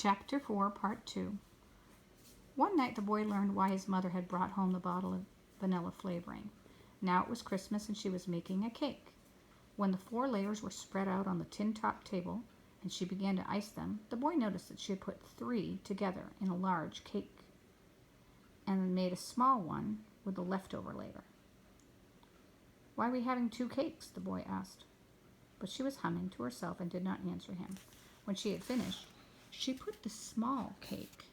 Chapter 4, Part 2. One night the boy learned why his mother had brought home the bottle of vanilla flavoring. Now it was Christmas and she was making a cake. When the 4 layers were spread out on the tin-top table and she began to ice them, the boy noticed that she had put 3 together in a large cake and made a small one with the leftover layer. "Why are we having 2 cakes?" the boy asked. But she was humming to herself and did not answer him. When she had finished, she put the small cake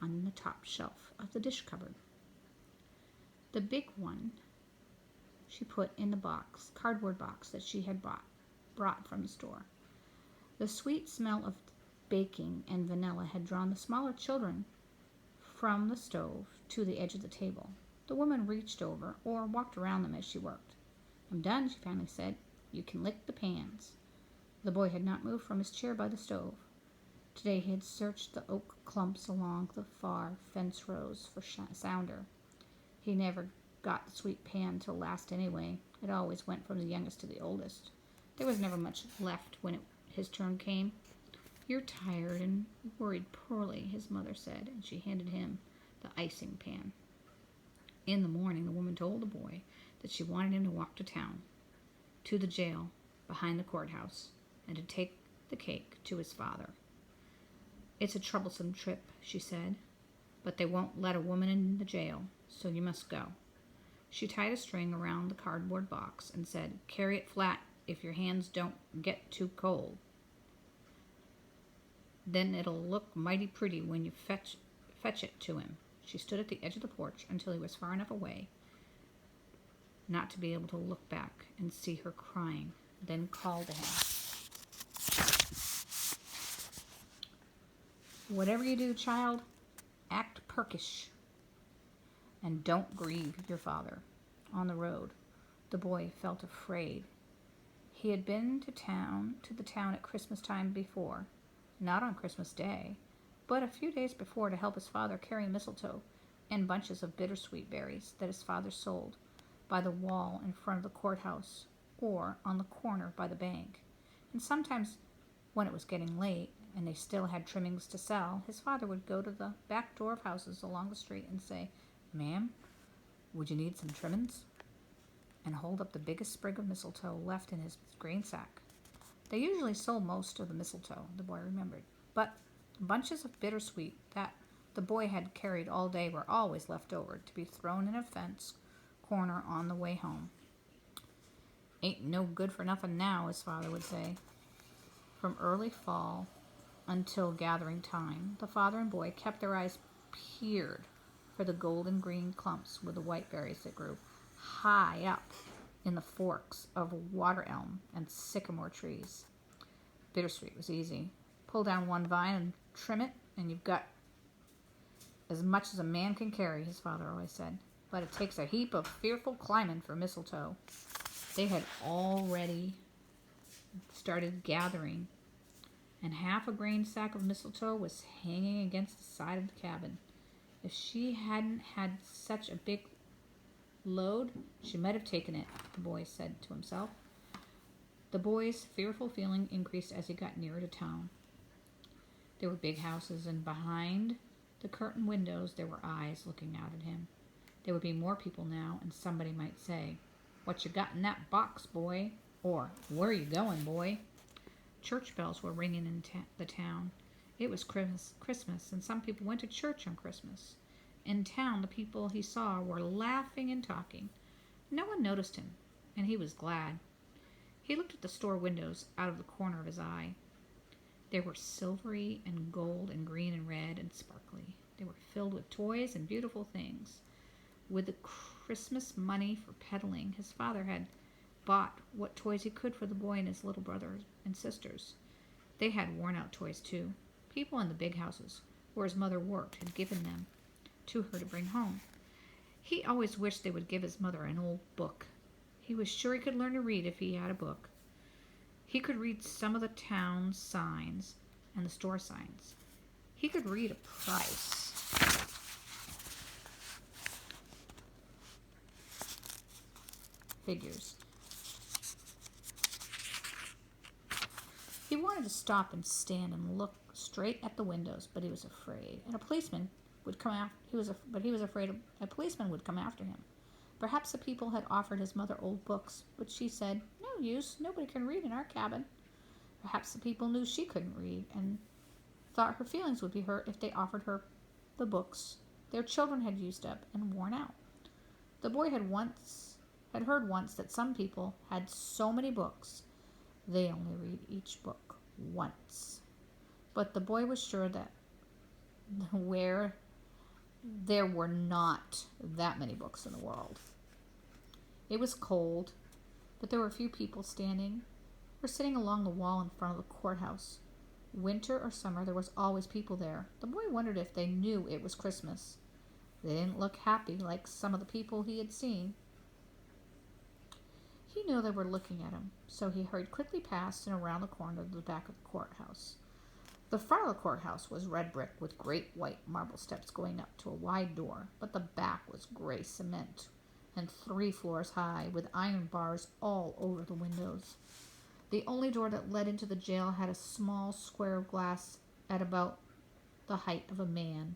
on the top shelf of the dish cupboard. The big one she put in the cardboard box that she had brought from the store. The sweet smell of baking and vanilla had drawn the smaller children from the stove to the edge of the table. The woman reached over or walked around them as she worked. "I'm done," she finally said. "You can lick the pans." The boy had not moved from his chair by the stove. Today he had searched the oak clumps along the far fence rows for sounder. He never got the sweet pan to last anyway. It always went from the youngest to the oldest. There was never much left when his turn came. "You're tired and worried poorly," his mother said, and she handed him the icing pan. In the morning, the woman told the boy that she wanted him to walk to town, to the jail behind the courthouse, and to take the cake to his father. "It's a troublesome trip," she said, "but they won't let a woman in the jail, so you must go." She tied a string around the cardboard box and said, "Carry it flat if your hands don't get too cold. Then it'll look mighty pretty when you fetch it to him." She stood at the edge of the porch until he was far enough away not to be able to look back and see her crying, then called to him. "Whatever you do, child, act perkish, and don't grieve your father." On the road, the boy felt afraid. He had been to the town at Christmas time before, not on Christmas Day, but a few days before, to help his father carry mistletoe and bunches of bittersweet berries that his father sold by the wall in front of the courthouse or on the corner by the bank. And sometimes, when it was getting late and they still had trimmings to sell, his father would go to the back door of houses along the street and say, "Ma'am, would you need some trimmings?" and hold up the biggest sprig of mistletoe left in his grain sack. They usually sold most of the mistletoe, the boy remembered, but bunches of bittersweet that the boy had carried all day were always left over to be thrown in a fence corner on the way home. "Ain't no good for nothing now," his father would say. From early fall until gathering time, the father and boy kept their eyes peeled for the golden green clumps with the white berries that grew high up in the forks of water elm and sycamore trees. Bittersweet was easy. Pull down one vine and trim it, and you've got as much as a man can carry, his father always said. But it takes a heap of fearful climbing for mistletoe. They had already started gathering, and half a grain sack of mistletoe was hanging against the side of the cabin. If she hadn't had such a big load, she might have taken it, the boy said to himself. The boy's fearful feeling increased as he got nearer to town. There were big houses, and behind the curtained windows there were eyes looking out at him. There would be more people now, and somebody might say, "What you got in that box, boy?" or "Where you going, boy?" Church bells were ringing in the town. It was Christmas, and some people went to church on Christmas. In town, the people he saw were laughing and talking. No one noticed him, and he was glad. He looked at the store windows out of the corner of his eye. They were silvery and gold and green and red and sparkly. They were filled with toys and beautiful things. With the Christmas money for peddling, his father had bought what toys he could for the boy and his little brothers and sisters. They had worn-out toys, too. People in the big houses, where his mother worked, had given them to her to bring home. He always wished they would give his mother an old book. He was sure he could learn to read if he had a book. He could read some of the town signs and the store signs. He could read a price. Figures. He wanted to stop and stand and look straight at the windows, but he was afraid. And a policeman would come after. He was afraid a policeman would come after him. Perhaps the people had offered his mother old books, but she said, "No use. Nobody can read in our cabin." Perhaps the people knew she couldn't read and thought her feelings would be hurt if they offered her the books their children had used up and worn out. The boy had heard once that some people had so many books they only read each book once. But the boy was sure that there were not that many books in the world. It was cold, but there were a few people standing or sitting along the wall in front of the courthouse. Winter or summer, there was always people there. The boy wondered if they knew it was Christmas. They didn't look happy like some of the people he had seen. He knew they were looking at him, so he hurried quickly past and around the corner to the back of the courthouse. The front of the courthouse was red brick with great white marble steps going up to a wide door, but the back was gray cement and 3 floors high with iron bars all over the windows. The only door that led into the jail had a small square of glass at about the height of a man,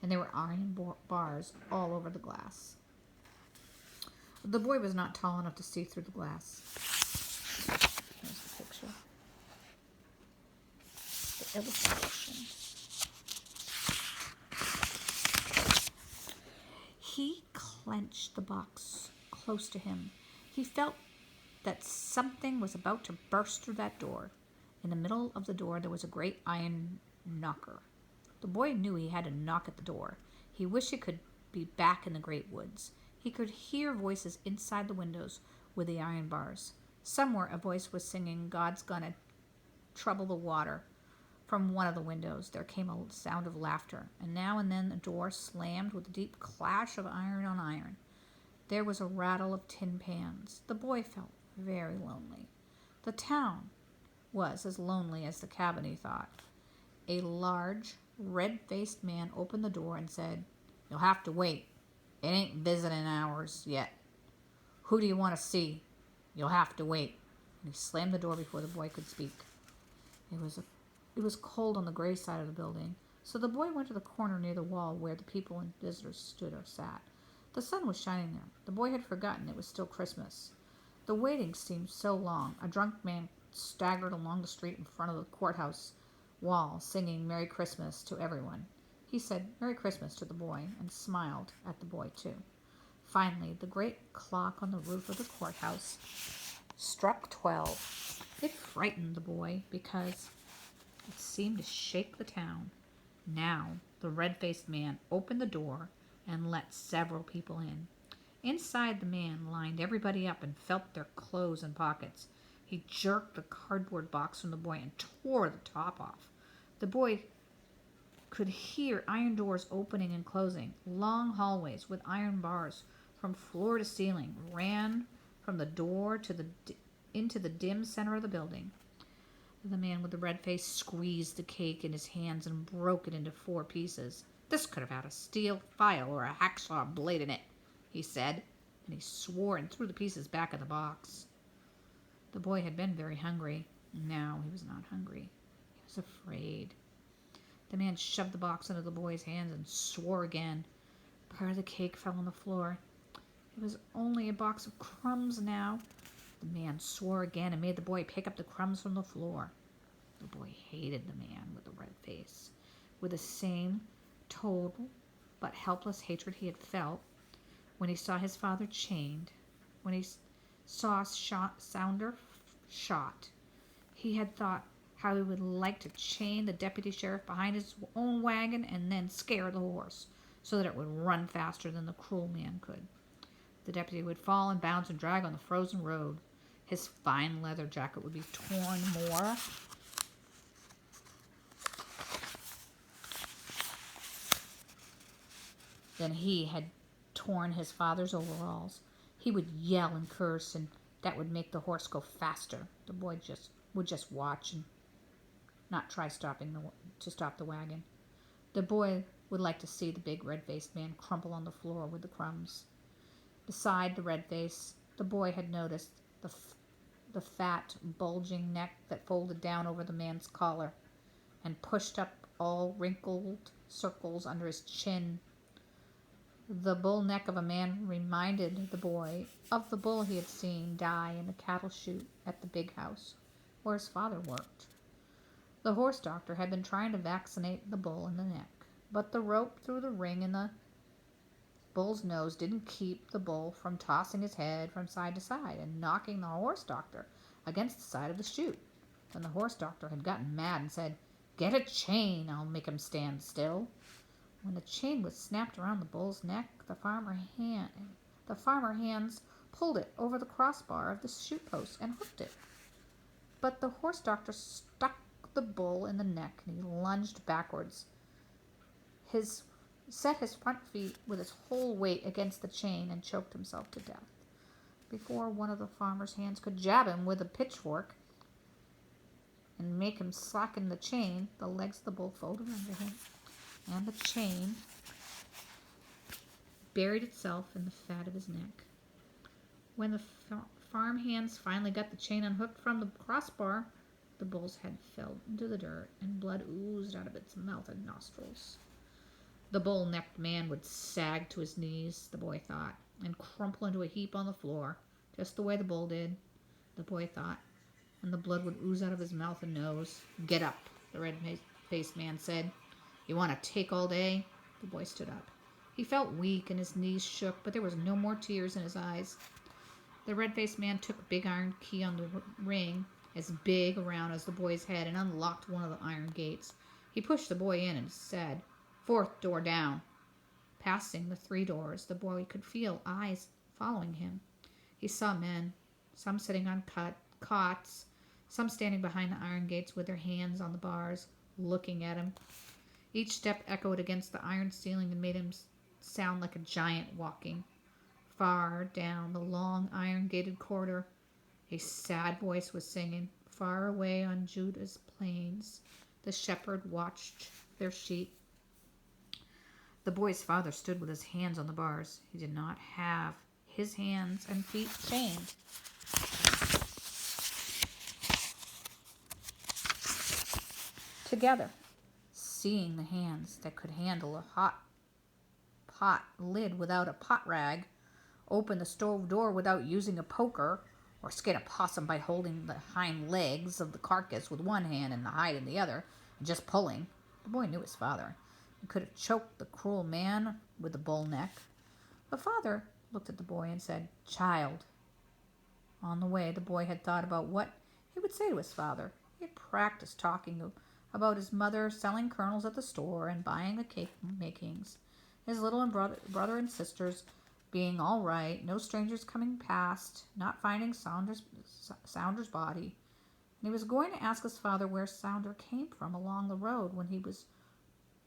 and there were iron bars all over the glass. The boy was not tall enough to see through the glass. Here's the picture. The illustration. He clenched the box close to him. He felt that something was about to burst through that door. In the middle of the door there was a great iron knocker. The boy knew he had to knock at the door. He wished he could be back in the great woods. He could hear voices inside the windows with the iron bars. Somewhere a voice was singing, "God's gonna trouble the water." From one of the windows there came a sound of laughter, and then the door slammed with a deep clash of iron on iron. There was a rattle of tin pans. The boy felt very lonely. The town was as lonely as the cabin, he thought. A large, red-faced man opened the door and said, "You'll have to wait. It ain't visiting hours yet. Who do you want to see? You'll have to wait." And he slammed the door before the boy could speak. It was cold on the gray side of the building, so the boy went to the corner near the wall where the people and visitors stood or sat. The sun was shining there. The boy had forgotten it was still Christmas. The waiting seemed so long. A drunk man staggered along the street in front of the courthouse wall, singing "Merry Christmas" to everyone. He said "Merry Christmas" to the boy and smiled at the boy too. Finally, the great clock on the roof of the courthouse struck 12. It frightened the boy because it seemed to shake the town. Now, the red-faced man opened the door and let several people in. Inside, the man lined everybody up and felt their clothes and pockets. He jerked the cardboard box from the boy and tore the top off. The boy could hear iron doors opening and closing. Long hallways with iron bars from floor to ceiling ran from the door to into the dim center of the building. The man with the red face squeezed the cake in his hands and broke it into 4 pieces. "This could have had a steel file or a hacksaw blade in it," he said, and he swore and threw the pieces back in the box. The boy had been very hungry. Now he was not hungry. He was afraid. The man shoved the box into the boy's hands and swore again. Part of the cake fell on the floor. It was only a box of crumbs now. The man swore again and made the boy pick up the crumbs from the floor. The boy hated the man with the red face, with the same total but helpless hatred he had felt when he saw his father chained, when he saw Sounder shot. He had thought how he would like to chain the deputy sheriff behind his own wagon and then scare the horse so that it would run faster than the cruel man could. The deputy would fall and bounce and drag on the frozen road. His fine leather jacket would be torn more than he had torn his father's overalls. He would yell and curse, and that would make the horse go faster. The boy would just watch and not try to stop the wagon. The boy would like to see the big red-faced man crumple on the floor with the crumbs. Beside the red face, the boy had noticed the fat, bulging neck that folded down over the man's collar. and pushed up all wrinkled circles under his chin. The bull neck of a man reminded the boy of the bull he had seen die in the cattle chute at the big house where his father worked. The horse doctor had been trying to vaccinate the bull in the neck, but the rope through the ring in the bull's nose didn't keep the bull from tossing his head from side to side and knocking the horse doctor against the side of the chute. When the horse doctor had gotten mad and said, "Get a chain, I'll make him stand still." When the chain was snapped around the bull's neck, the farmer hands pulled it over the crossbar of the chute post and hooked it. But the horse doctor stuck the bull in the neck, and he lunged backwards. Set his front feet with his whole weight against the chain and choked himself to death. Before one of the farmer's hands could jab him with a pitchfork and make him slacken the chain, the legs of the bull folded under him, and the chain buried itself in the fat of his neck. When the farm hands finally got the chain unhooked from the crossbar, the bull's head fell into the dirt and blood oozed out of its mouth and nostrils. The bull-necked man would sag to his knees, the boy thought, and crumple into a heap on the floor, just the way the bull did, the boy thought, and the blood would ooze out of his mouth and nose. "Get up," the red-faced man said. "You want to take all day?" The boy stood up. He felt weak and his knees shook, but there was no more tears in his eyes. The red-faced man took a big iron key on the ring, as big around as the boy's head, and unlocked one of the iron gates. He pushed the boy in and said, "Fourth door down." Passing the 3 doors, the boy could feel eyes following him. He saw men, some sitting on cots, some standing behind the iron gates with their hands on the bars, looking at him. Each step echoed against the iron ceiling and made him sound like a giant walking. Far down the long iron-gated corridor, a sad voice was singing. Far away on Judah's plains, the shepherd watched their sheep. The boy's father stood with his hands on the bars. He did not have his hands and feet chained. Together, seeing the hands that could handle a hot pot lid without a pot rag, open the stove door without using a poker, or skin a possum by holding the hind legs of the carcass with one hand and the hide in the other, and just pulling, the boy knew his father. He could have choked the cruel man with the bull neck. The father looked at the boy and said, "Child." On the way, the boy had thought about what he would say to his father. He had practiced talking about his mother selling kernels at the store and buying the cake makings, his little brother and sisters being all right, no strangers coming past, not finding Saunder's body. And he was going to ask his father where Sounder came from along the road when he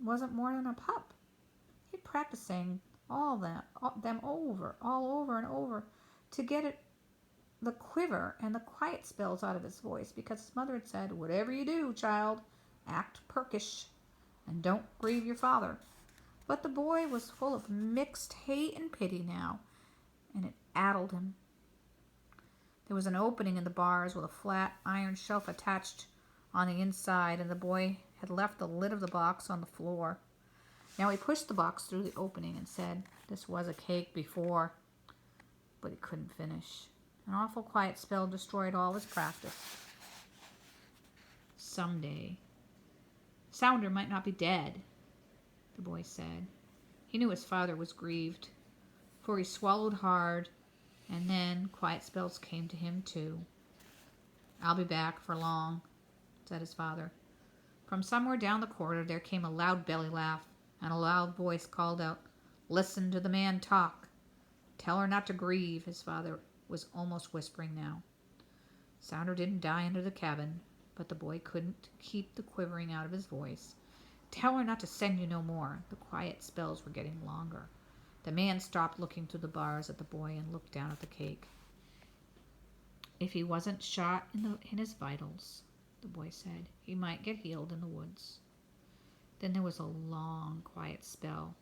wasn't more than a pup. He'd practiced saying them over and over to get the quiver and the quiet spells out of his voice, because his mother had said, "Whatever you do, child, act perkish and don't grieve your father." But the boy was full of mixed hate and pity now, and it addled him. There was an opening in the bars with a flat iron shelf attached on the inside, and the boy had left the lid of the box on the floor. Now he pushed the box through the opening and said, "This was a cake before," but he couldn't finish. An awful quiet spell destroyed all his practice. Someday, Sounder might not be dead, the boy said. He knew his father was grieved, for he swallowed hard, and then quiet spells came to him too. "I'll be back for long," said his father. From somewhere down the corridor there came a loud belly laugh, and a loud voice called out, "Listen to the man talk. Tell her not to grieve," his father was almost whispering now. Sounder didn't die under the cabin, but the boy couldn't keep the quivering out of his voice. "Tell her not to send you no more." The quiet spells were getting longer. The man stopped looking through the bars at the boy and looked down at the cake. "If he wasn't shot in his vitals," the boy said, "he might get healed in the woods." Then there was a long, quiet spell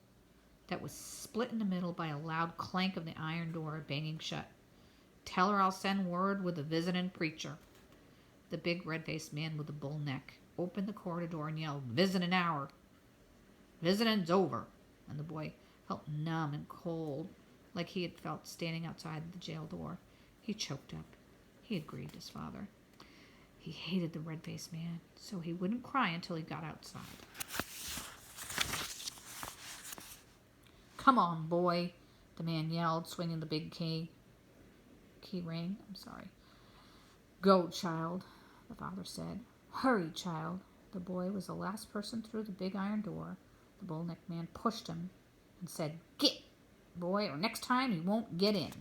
that was split in the middle by a loud clank of the iron door banging shut. "Tell her I'll send word with the visiting preacher." The big red-faced man with the bull neck opened the corridor door and yelled, "Visit an hour. Visiting's over." And the boy felt numb and cold, like he had felt standing outside the jail door. He choked up. He had grieved his father. He hated the red-faced man, so he wouldn't cry until he got outside. "Come on, boy," the man yelled, swinging the big key ring. "Go, child," the father said. "Hurry, child." The boy was the last person through the big iron door. The bull-necked man pushed him and said, "Get, boy, or next time you won't get in."